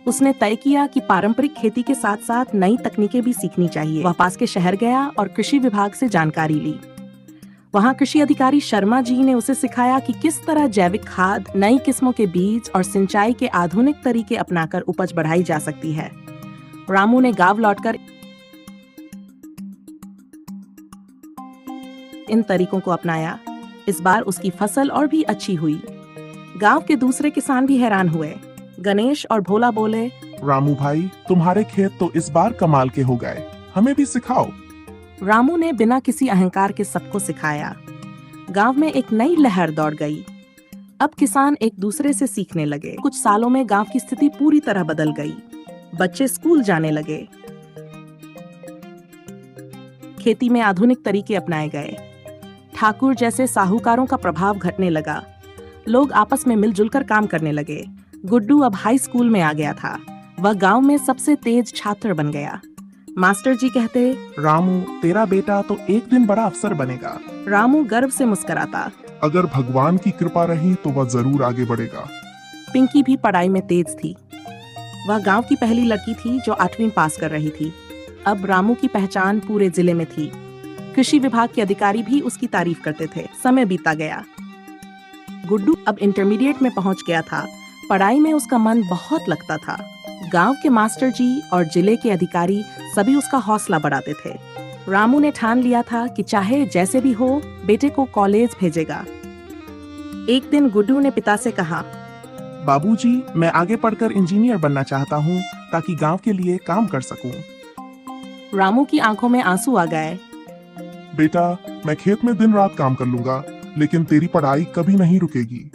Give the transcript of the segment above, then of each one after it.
उसने तय किया कि पारंपरिक खेती के साथ साथ नई तकनीकें भी सीखनी चाहिए। वह पास के शहर गया और कृषि विभाग से जानकारी ली। वहाँ कृषि अधिकारी शर्मा जी ने उसे सिखाया कि किस तरह जैविक खाद, नई किस्मों के बीज और सिंचाई के आधुनिक तरीके अपनाकर उपज बढ़ाई जा सकती है। रामू ने गांव लौटकर इन तरीकों को अपनाया। इस बार उसकी फसल और भी अच्छी हुई। गांव के दूसरे किसान भी हैरान हुए। गणेश और भोला बोले, रामू भाई, तुम्हारे खेत तो इस बार कमाल के हो गए, हमें भी सिखाओ। रामू ने बिना किसी अहंकार के सबको सिखाया। गांव में एक नई लहर दौड़ गई। अब किसान एक दूसरे से सीखने लगे। कुछ सालों में गांव की स्थिति पूरी तरह बदल गई। बच्चे स्कूल जाने लगे। खेती में आधुनिक तरीके अपनाए गए। ठाकुर जैसे साहूकारों का प्रभाव घटने लगा। लोग आपस में मिलजुल कर काम करने लगे। गुड्डू अब हाई स्कूल में आ गया था। वह गांव में सबसे तेज छात्र बन गया। मास्टर जी कहते, रामू, तेरा बेटा तो एक दिन बड़ा अफसर बनेगा। रामू गर्व से मुस्कुराता। अगर भगवान की कृपा रही तो वह जरूर आगे बढ़ेगा। पिंकी भी पढ़ाई में तेज थी। वह गांव की पहली लड़की थी जो 8वीं पास कर रही थी। अब रामू की पहचान पूरे जिले में थी। कृषि विभाग के अधिकारी भी उसकी तारीफ करते थे। समय बीता गया। गुड्डू अब इंटरमीडिएट में पहुंच गया था। पढ़ाई में उसका मन बहुत लगता था। गांव के मास्टर जी और जिले के अधिकारी सभी उसका हौसला बढ़ाते थे। रामू ने ठान लिया था कि चाहे जैसे भी हो, बेटे को कॉलेज भेजेगा। एक दिन गुड्डू ने पिता से कहा, बाबूजी, मैं आगे पढ़कर इंजीनियर बनना चाहता हूँ ताकि गांव के लिए काम कर सकूं। रामू की आंखों में आंसू आ गए। बेटा, मैं खेत में दिन रात काम कर लूंगा, लेकिन तेरी पढ़ाई कभी नहीं रुकेगी।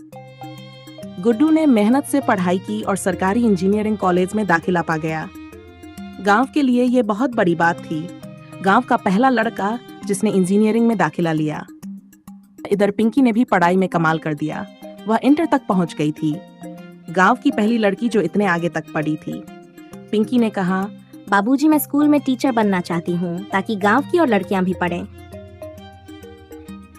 गुड्डू ने मेहनत से पढ़ाई की और सरकारी इंजीनियरिंग कॉलेज में दाखिला पा गया। गांव के लिए ये बहुत बड़ी बात थी। गांव का पहला लड़का जिसने इंजीनियरिंग में दाखिला लिया। इधर पिंकी ने भी पढ़ाई में कमाल कर दिया। वह इंटर तक पहुंच गई थी। गांव की पहली लड़की जो इतने आगे तक पढ़ी थी। पिंकी ने कहा, बाबूजी, मैं स्कूल में टीचर बनना चाहती हूँ ताकि गांव की और लड़कियां भी पढ़ें।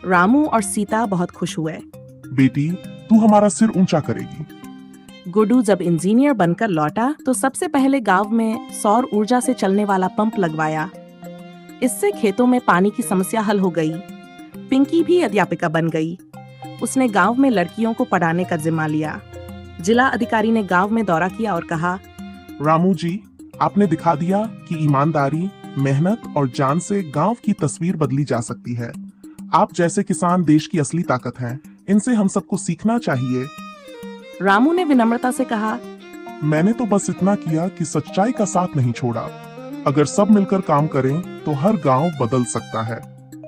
रामू और सीता बहुत खुश हुए। बेटी, तू हमारा सिर ऊंचा करेगी। गुड्डू जब इंजीनियर बनकर लौटा तो सबसे पहले गांव में सौर ऊर्जा से चलने वाला पंप लगवाया। इससे खेतों में पानी की समस्या हल हो गई। पिंकी भी अध्यापिका बन गई। उसने गांव में लड़कियों को पढ़ाने का जिम्मा लिया। जिला अधिकारी ने गांव में दौरा किया और कहा, रामू जी, आपने दिखा दिया कि ईमानदारी, मेहनत और जान से गांव की तस्वीर बदली जा सकती है। आप जैसे किसान देश की असली ताकत हैं। इनसे हम सबको सीखना चाहिए। रामू ने विनम्रता से कहा, मैंने तो बस इतना किया कि सच्चाई का साथ नहीं छोड़ा। अगर सब मिलकर काम करें तो हर गांव बदल सकता है।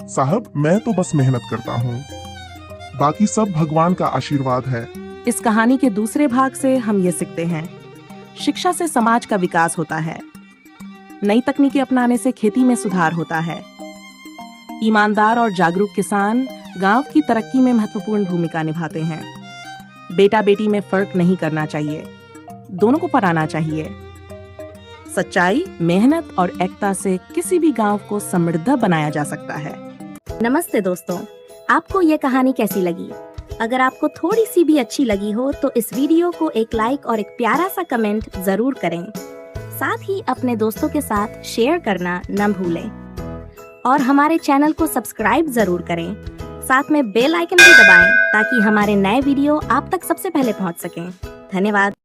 साहब, मैं तो बस मेहनत करता हूँ, बाकी सब भगवान का आशीर्वाद है। इस कहानी के दूसरे भाग से हम ये सीखते हैं, शिक्षा से समाज का विकास होता है। नई तकनीकें अपनाने से खेती में सुधार होता है। ईमानदार और जागरूक किसान गांव की तरक्की में महत्वपूर्ण भूमिका निभाते हैं। बेटा बेटी में फर्क नहीं करना चाहिए। दोनों को पढ़ाना चाहिए। सच्चाई, मेहनत और एकता से किसी भी गांव को समृद्ध बनाया जा सकता है। नमस्ते दोस्तों, आपको ये कहानी कैसी लगी? अगर आपको थोड़ी सी भी अच्छी लगी हो तो इस वीडियो को एक लाइक और एक प्यारा सा कमेंट जरूर करें। साथ ही अपने दोस्तों के साथ शेयर करना न भूलें और हमारे चैनल को सब्सक्राइब जरूर करें। साथ में बेल आइकन भी दबाएं ताकि हमारे नए वीडियो आप तक सबसे पहले पहुंच सकें। धन्यवाद।